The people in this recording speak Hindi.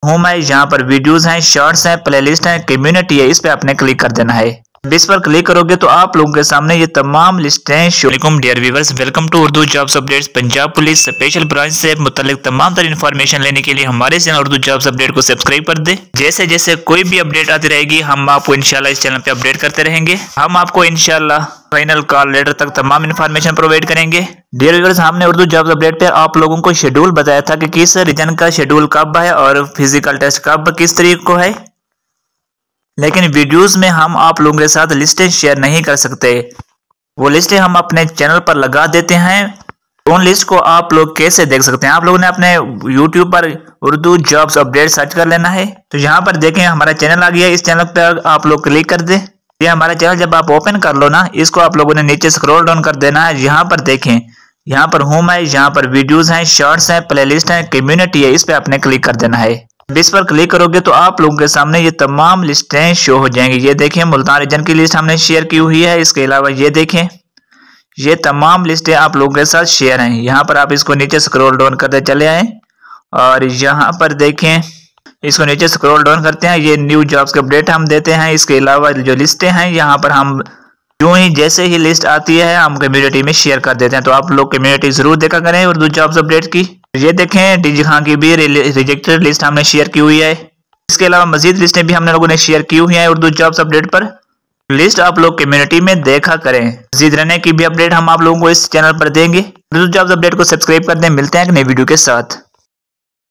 होम है, यहाँ पर वीडियोस हैं, शॉर्ट्स हैं, प्लेलिस्ट है, कम्युनिटी है, इस पे आपने क्लिक कर देना है। इस पर क्लिक करोगे तो आप लोगों के सामने ये तमाम लिस्टें show. Dear viewers, welcome to Urdu jobs updates. Punjab police special branch से मुतालिक तमाम तरह इन्फॉर्मेशन लेने के लिए हमारे चैनल उर्दू जॉब्स अपडेट को सब्सक्राइब कर दे। जैसे जैसे कोई भी अपडेट आती रहेगी हम आपको इंशाल्लाह इस चैनल पे अपडेट करते रहेंगे। हम आपको इंशाल्लाह फाइनल कॉल लेटर तक तमाम इन्फॉर्मेशन प्रोवाइड करेंगे। डियर व्यूअर्स, हमने उर्दू जॉब्स अपडेट पे आप लोगों को शेड्यूल बताया था कि किस रीजन का शेड्यूल कब है और फिजिकल टेस्ट कब किस तरीके को है, लेकिन वीडियोस में हम आप लोगों के साथ लिस्टें शेयर नहीं कर सकते। वो लिस्टें हम अपने चैनल पर लगा देते हैं। उन लिस्ट को आप लोग कैसे देख सकते हैं? आप लोगों ने अपने YouTube पर उर्दू जॉब्स अपडेट सर्च कर लेना है। तो यहाँ पर देखें हमारा चैनल आ गया। इस चैनल पर आप लोग क्लिक कर दें। ये हमारा चैनल जब आप ओपन कर लो ना, इसको आप लोगों ने नीचे स्क्रॉल डाउन कर देना है। यहाँ पर देखें, यहाँ पर होम है, यहाँ पर वीडियोस हैं, शॉर्ट्स हैं, प्लेलिस्ट है, कम्युनिटी है, इस पे आपने क्लिक कर देना है। इस पर क्लिक करोगे तो आप लोगों के सामने ये तमाम लिस्टें शो हो जाएंगी। ये देखें मुल्तान रीजन की लिस्ट हमने शेयर की हुई है। इसके अलावा ये देखें ये तमाम लिस्टें आप लोगों के साथ शेयर हैं। यहाँ पर आप इसको नीचे स्क्रॉल डाउन करते चले आए और यहाँ पर देखें इसको नीचे स्क्रॉल डाउन करते हैं। ये न्यू जॉब्स के अपडेट हम देते हैं। इसके अलावा जो लिस्टें हैं यहाँ पर हम यूं ही जैसे ही लिस्ट आती है हम कम्युनिटी में शेयर कर देते हैं। तो आप लोग कम्युनिटी जरूर देखा करें उर्दू जॉब्स अपडेट की। ये देखें डीजी खान की भी रिजेक्टेड लिस्ट हमने शेयर की हुई है। इसके अलावा मजीद लिस्टें भी हमने लोगों ने शेयर की हुई हैं उर्दू जॉब्स अपडेट पर। लिस्ट आप लोग कम्युनिटी में देखा करें। मजीद रहने की भी अपडेट हम आप लोगों को इस चैनल पर देंगे। उर्दू जॉब्स अपडेट को सब्सक्राइब कर दें। मिलते हैं एक नई वीडियो के साथ।